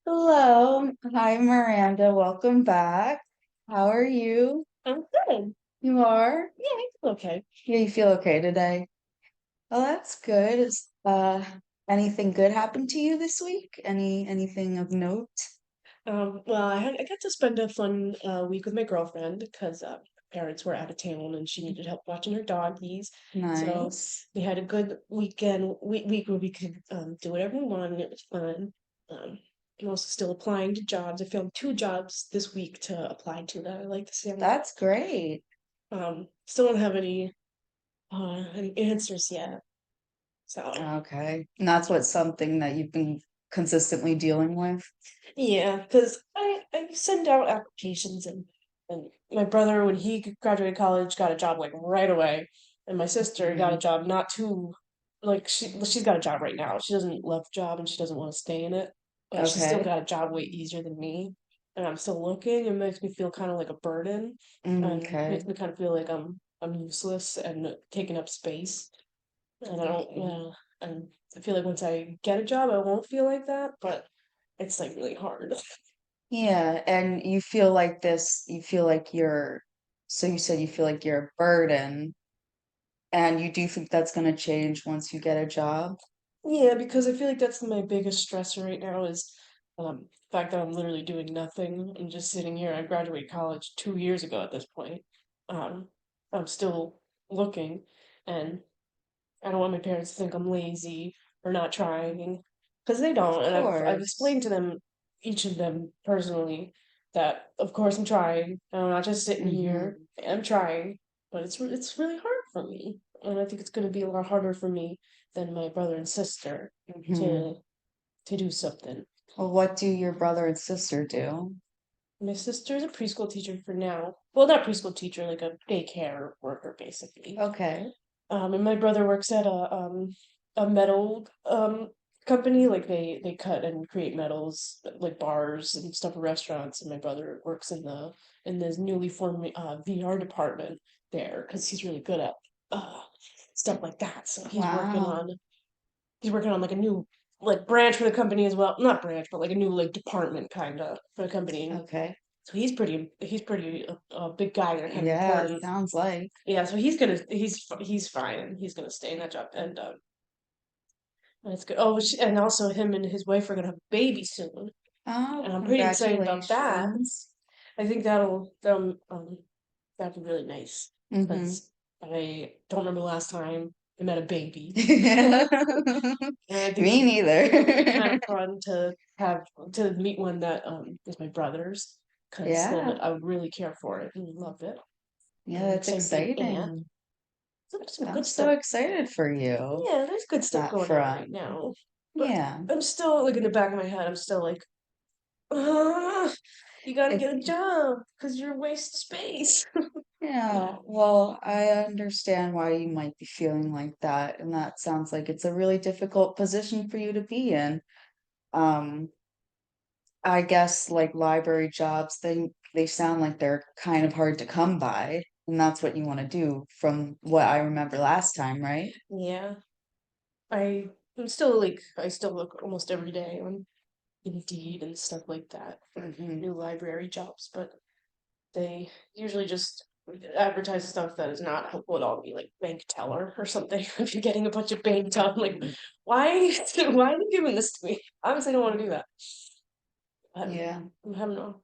Hello. Hi, Miranda. Welcome back. How are you? I'm good. You are? Yeah, I feel okay. Yeah, you feel okay today? Oh, that's good. Anything good happened to you this week? Anything of note? Well, I got to spend a fun week with my girlfriend because parents were out of town and she needed help watching her doggies. So Nice. we had a good week where we could do whatever we wanted. It was fun. I'm also still applying to jobs. I found two jobs this week to apply to that I like the sound of. That's great. Still don't have any answers yet. So. Okay. And that's what something that you've been consistently dealing with? Yeah, because I send out applications and my brother, when he graduated college, got a job like right away. And my sister got a Mhm. job not too like she's got a job right now. She doesn't love the job and she doesn't want to stay in it, but she still Okay. got a job way easier than me. And I'm still looking. It makes me feel kind of like a burden and Okay. makes me kind of feel like I'm useless and taking up space. And I don't Mhm. and I feel like once I get a job, I won't feel like that, but it's like really hard. Yeah, and you feel like so you said you feel like you're a burden. And you do think that's gonna change once you get a job? Yeah, because I feel like that's my biggest stressor right now is the fact that I'm literally doing nothing. I'm just sitting here. I graduated college 2 years ago at this point. Um, I'm still looking, and I don't want my parents to think I'm lazy or not trying, because they Of don't. And I've course. explained to them, each of them personally, that of course I'm trying. And I'm not just sitting here. Mhm. I'm trying, but it's really hard for me, and I think it's going to be a lot harder for me than my brother and sister Mhm. to to do something. Well, what do your brother and sister do? My sister's a preschool teacher for now. Well, not preschool teacher, like a daycare worker, basically. Okay. And my brother works at a metal company, like they cut and create metals like bars and stuff for restaurants. And my brother works in this newly formed VR department there because he's really good at uh stuff like that. So Wow. he's working on like a new like branch for the company as well. Not branch, but like a new like department kind of for the company. Okay. So he's pretty a big guy and kind of Yeah, it important. sounds like. Yeah, so he's fine and he's gonna stay in that job and it's good. Oh, and also him and his wife are gonna have a baby soon, Oh, and I'm pretty excited about that. congratulations. I think that'll be really nice Mhm. because I don't remember the last time I met a baby, and I think Me it'll be kind neither. of fun to have to meet one that is my brother's because then Yeah. I would really care for it and love it. Yeah, And I'm that's excited to be an aunt. exciting. So there's some I'm good so stuff. excited for you Yeah, there's good on stuff that going on front. right now. But Yeah. I'm still like in the back of my head, I'm still like, "Ugh, you gotta It, get a job because you're a waste of space." yeah, well, I understand why you might be feeling like that, and that sounds like it's a really difficult position for you to be in. Um, I guess like library jobs, they sound like they're kind of hard to come by, and that's what you want to do from what I remember last time, right? Yeah, I'm still like I still look almost every day on Indeed and stuff like that for Hmm. new library jobs, but they usually just advertise stuff that is not helpful at all to me, like bank teller or something. If you're getting a bunch of bank stuff, I'm like, why? Why are you giving this to me? Obviously, I don't want to do that. But Yeah. I'm having a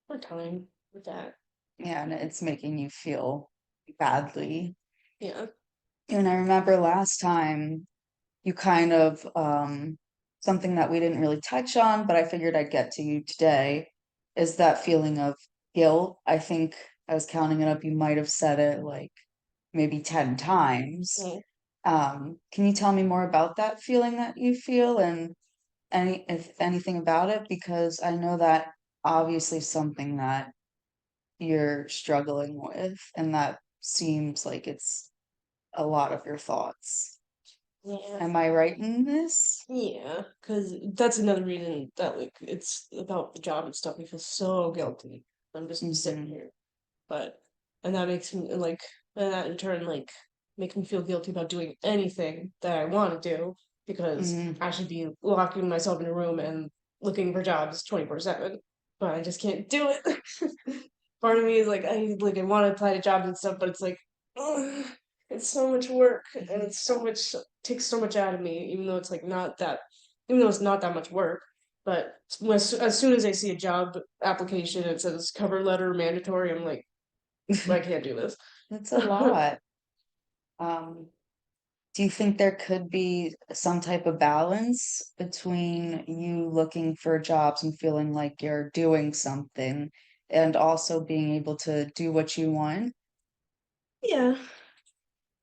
hard time with that. Yeah, and it's making you feel badly. Yeah. And I remember last time you kind of something that we didn't really touch on, but I figured I'd get to you today is that feeling of guilt. I think I was counting it up, you might have said it like maybe 10 times. Mm. Can you tell me more about that feeling that you feel and if anything about it? Because I know that obviously something that you're struggling with, and that seems like it's a lot of your thoughts. Yeah. Am I right in this? Yeah. Because that's another reason that like it's about the job and stuff. I feel so guilty. I'm just sitting Mhm, here. But and that makes me like and that in turn like makes me feel guilty about doing anything that I want to do because mhm, I should be locking myself in a room and looking for jobs 24/7, but I just can't do it. Part of me is I want to apply to jobs and stuff, but it's like, ugh, it's so much work and it's so much takes so much out of me, even though it's like not that, even though it's not that much work. But as soon as I see a job application and it says cover letter mandatory, I'm like, I can't do this. That's a lot. Um, do you think there could be some type of balance between you looking for jobs and feeling like you're doing something and also being able to do what you want? Yeah,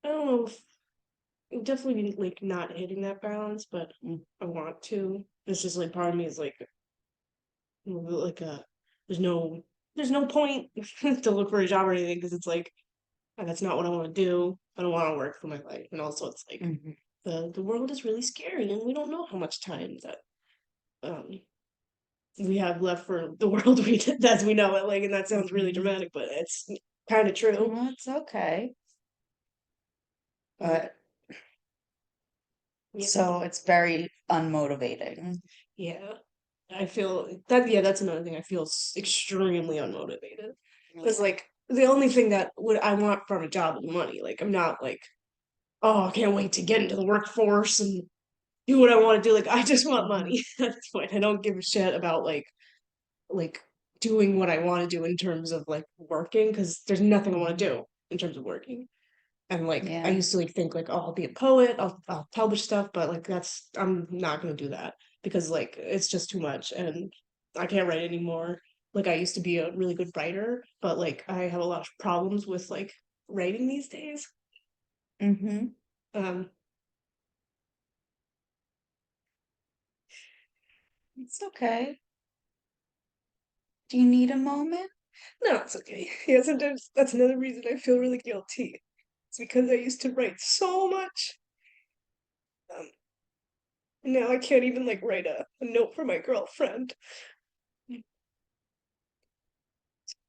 I don't know if definitely like not hitting that balance, but Mm. I want to. It's just like part of me is like there's no there's no point to look for a job or anything because it's like that's not what I want to do. I don't want to work for my life, and also it's like Mhm. the world is really scary, and we don't know how much time that um we have left for the world we as we know it. Like, and that sounds really Mhm. dramatic, but it's kind of true. No, it's okay. Um, But yeah, so it's very unmotivating. yeah. I feel that yeah, that's another thing. I feel extremely unmotivated because Yeah. like the only thing that would I want from a job is money. Like I'm not like, oh, I can't wait to get into the workforce and do what I want to do. Like I just want Mhm. money at this point. I don't give a shit about like doing what I want to do in terms of like working because there's nothing I want to Mhm. do in terms of working. And like I Yeah. used to like think like, oh, I'll be a poet, I'll publish stuff, but like that's I'm not gonna do that because like it's just too much and I can't write anymore. Like I used to be a really good writer, but like I have a lot of problems with like writing these days. Mhm. Um, It's okay. Do you need a moment? no, it's okay. Yeah, sometimes that's another reason I feel really guilty. It's because I used to write so much. Um, and now I can't even like write a note for my girlfriend.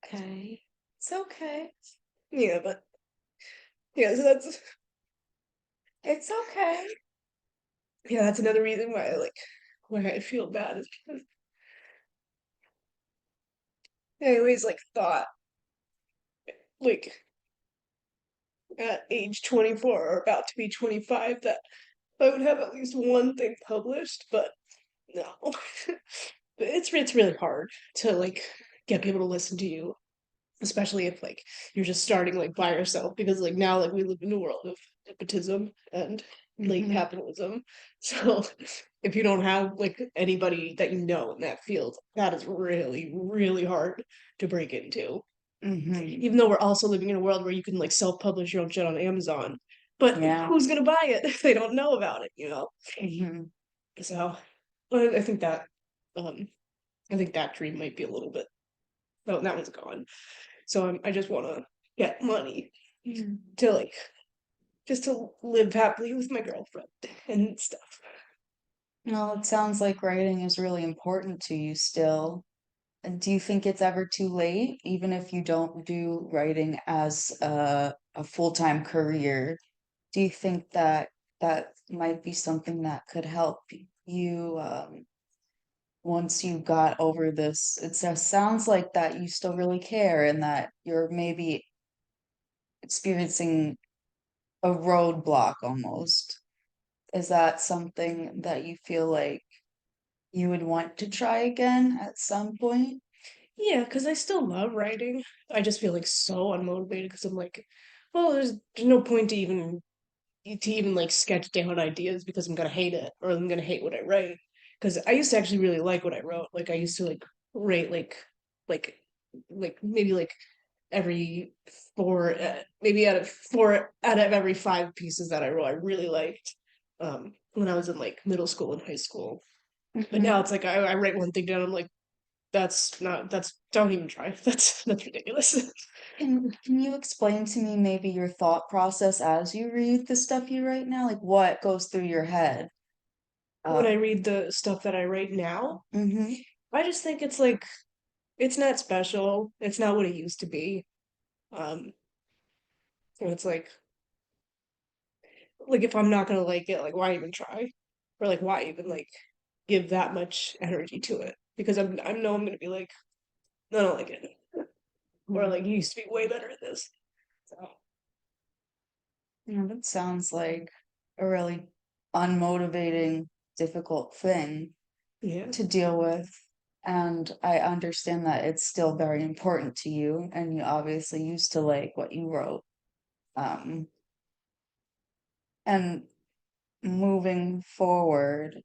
Okay. It's okay. Yeah, but yeah, so that's It's okay. yeah, that's another reason why I feel bad is because I always like thought like at age 24 or about to be 25 that I would have at least one thing published, but no. It's really hard to like get people to listen to you, especially if like you're just starting like by yourself because like now like we live in a world of nepotism and late Mhm. capitalism. So if you don't have like anybody that you know in that field, that is really, really hard to break into. Mhm. Even though we're also living in a world where you can like self-publish your own shit on Amazon. But Yeah. who's gonna buy it if they don't know about it, you know? Mhm. So I think that um I think that dream might be a little bit oh that one's gone. So I just wanna get money Mhm. to like just to live happily with my girlfriend and stuff. Well, it sounds like writing is really important to you still. And do you think it's ever too late, even if you don't do writing as a full-time career? Do you think that that might be something that could help you once you got over this? It sounds like that you still really care and that you're maybe experiencing a roadblock almost. Is that something that you feel like you would want to try again at some point? Yeah, because I still love writing. I just feel like so unmotivated because I'm like, well, there's no point to even like sketch down ideas because I'm gonna hate it or I'm gonna hate what I write. Because I used to actually really like what I wrote. Like I used to like write like maybe like every four maybe out of every five pieces that I wrote I really liked when I was in like middle school and high school. But now Mhm. it's like I write one thing down, I'm like, that's not that's don't even try. That's ridiculous. Can you explain to me maybe your thought process as you read the stuff you write now? Like what goes through your head? When I Um, read the stuff that I write now, mhm, I just think it's like it's not special. It's not what it used to be. Um, and it's like if I'm not gonna like it, like why even try? Or like why even like give that much energy to it because I know I'm gonna be like, I don't like it, or Mhm. like you used to be way better at this. So Yeah, that sounds like a really unmotivating, difficult thing yeah, to deal with. And I understand that it's still very important to you, and you obviously used to like what you wrote. Um, and moving forward,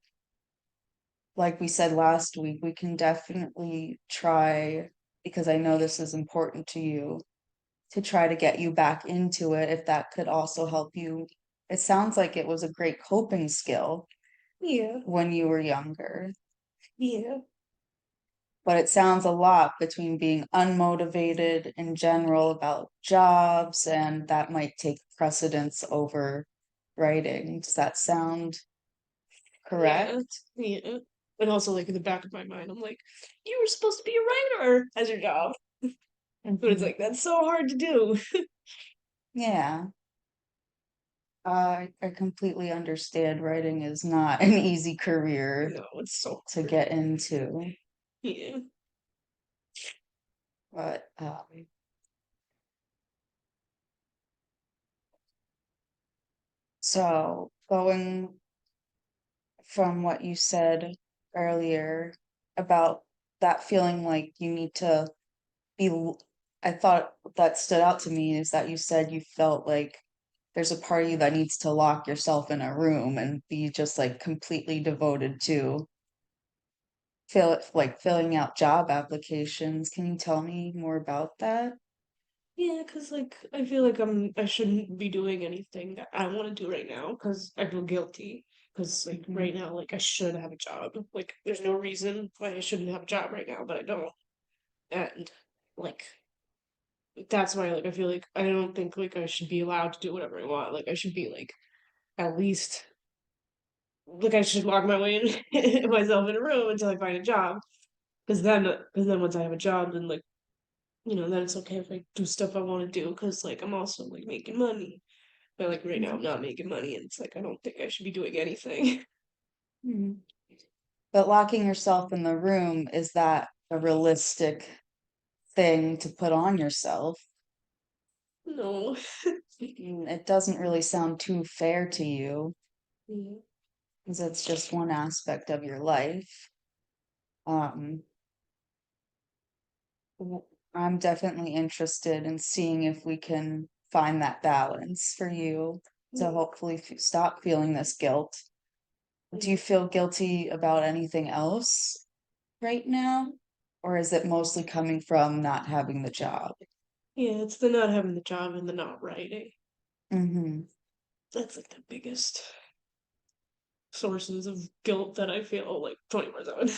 like we said last week, we can definitely try, because I know this is important to you, to try to get you back into it if that could also help you. It sounds like it was a great coping skill yeah, when you were younger, yeah, but it sounds a lot between being unmotivated in general about jobs, and that might take precedence over writing. Does that sound yeah, correct? yeah. And also, like in the back of my mind, I'm like, you were supposed to be a writer as your job, but it's Mhm. like that's so hard to do. Yeah, I completely understand writing is not an easy career No, it's so to hard. get into, Yeah, but so going from what you said earlier about that feeling like you need to be I thought that stood out to me is that you said you felt like there's a part of you that needs to lock yourself in a room and be just like completely devoted to filling out job applications. Can you tell me more about that? yeah, cause like I feel like I shouldn't be doing anything that I want to do right now, cause I feel guilty. Cause like Mhm. right now, like I should have a job. Like there's no reason why I shouldn't have a job right now, but I don't. And like that's why like I feel like I don't think like I should be allowed to do whatever I want. Like I should be like at least like I should lock my way in myself in a room until I find a job. Cause then once I have a job, then like then it's okay if I do stuff I want to do. Cause like I'm also like making money. But like right now Mhm. I'm not making money, and it's like I don't think I should be doing anything. Mhm. But locking yourself in the room, is that a realistic thing to put on yourself? No. It doesn't really sound too fair to you, Yeah. because it's just one aspect of your life. Um, w- I'm definitely interested in seeing if we can find that balance for you to Yeah. hopefully stop feeling this guilt. Do you feel guilty about anything else right now? Or is it mostly coming from not having the job? Yeah, it's the not having the job and the not writing. Mm-hmm. That's like the biggest sources of guilt that I feel like 24/7.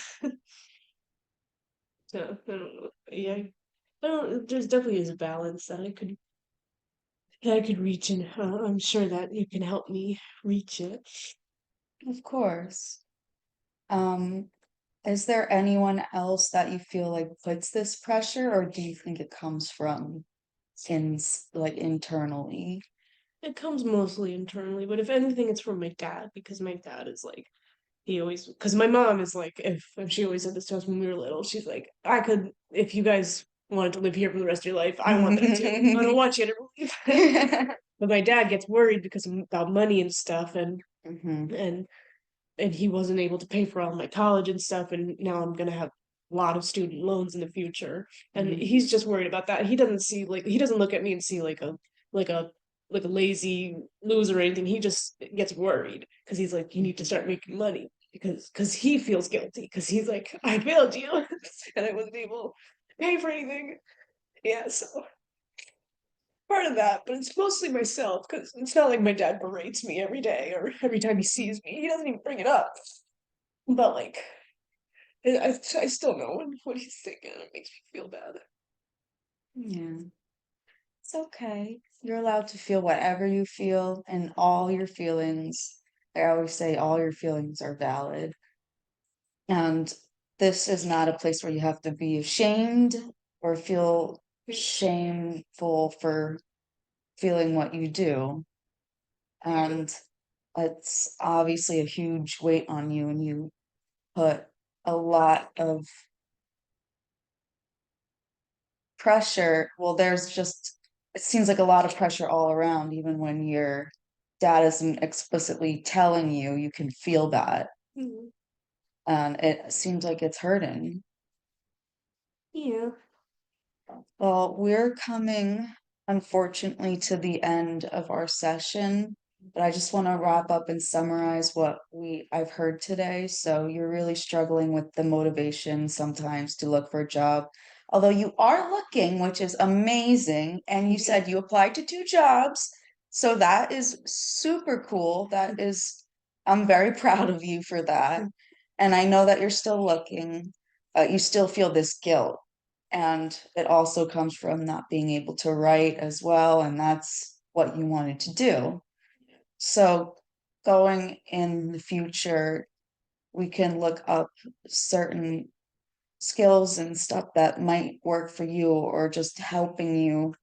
So I don't know. Yeah, I don't. There's definitely is a balance that I could reach, and I'm sure that you can help me reach it. Of course. Um, is there anyone else that you feel like puts this pressure, or do you think it comes from like internally? It comes mostly internally, but if anything, it's from my dad because my dad is like he always because my mom is like if she always said this to us when we were little, she's like I could if you guys wanted to live here for the rest of your life, I want that too. I don't want you to leave. But my dad gets worried because about money and stuff, Hmm. and and he wasn't able to pay for all my college and stuff, and now I'm gonna have a lot of student loans in the future, and Hmm. he's just worried about that. He doesn't see like he doesn't look at me and see like a like a lazy loser or anything. He just gets worried because he's like, you need to start making money because he feels guilty because he's like, I failed you and I wasn't able to pay for anything. Yeah, so part of that, but it's mostly myself because it's not like my dad berates me every day or every time he sees me. He doesn't even bring it up. But like, I still know what he's thinking. It makes me feel bad. Yeah, it's okay. You're allowed to feel whatever you feel, and all your feelings, I always say all your feelings are valid. And this is not a place where you have to be ashamed or feel shameful for feeling what you do. And it's obviously a huge weight on you, and you put a lot of pressure. Well, there's just it seems like a lot of pressure all around, even when your dad isn't explicitly telling you, you can feel that, Mhm. and it seems like it's hurting. Yeah. Well, we're coming, unfortunately, to the end of our session, but I just want to wrap up and summarize what I've heard today. So you're really struggling with the motivation sometimes to look for a job, although you are looking, which is amazing. And you Yeah. said you applied to 2 jobs, so that is super cool. That is, I'm very proud of you for that. And I know that you're still looking, you still feel this guilt. And it also comes from not being able to write as well, and that's what you wanted to do. So going in the future, we can look up certain skills and stuff that might work for you or just helping you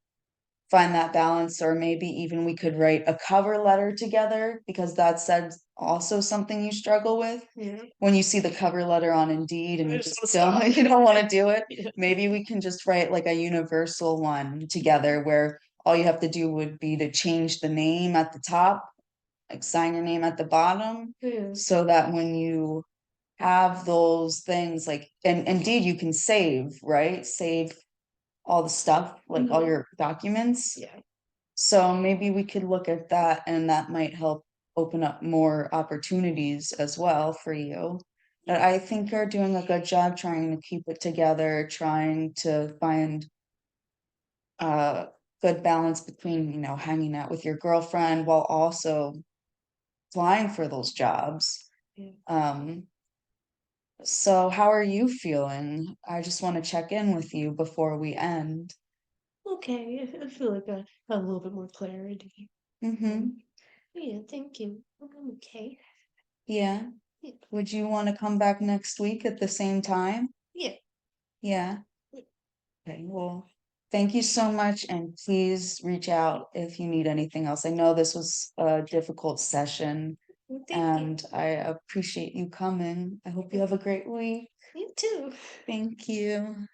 find that balance, or maybe even we could write a cover letter together because that said also something you struggle with. Yeah. When you see the cover letter on Indeed and I you just just wanna don't stop. you don't wanna do it, Yeah. maybe we can just write like a universal one together where all you have to do would be to change the name at the top, like sign your name at the bottom, Yeah. so that when you have those things like and Indeed you can save, right? Save all the stuff, like all Mhm. your documents. Yeah. So maybe we could look at that and that might help open up more opportunities as well for you. But I think you're doing a good job trying to keep it together, trying to find a good balance between, hanging out with your girlfriend while also applying for those jobs. Yeah. Um, so how are you feeling? I just want to check in with you before we end. Okay. I feel like I have a little bit more clarity. Mm-hmm. Yeah, thank you. I'm okay. Yeah. Yeah. Would you want to come back next week at the same time? Yeah. Yeah. Yeah. Okay, well, thank you so much, and please reach out if you need anything else. I know this was a difficult session, Well, thank you. and I appreciate you coming. I hope you Yeah. have a great week. You too. Thank you.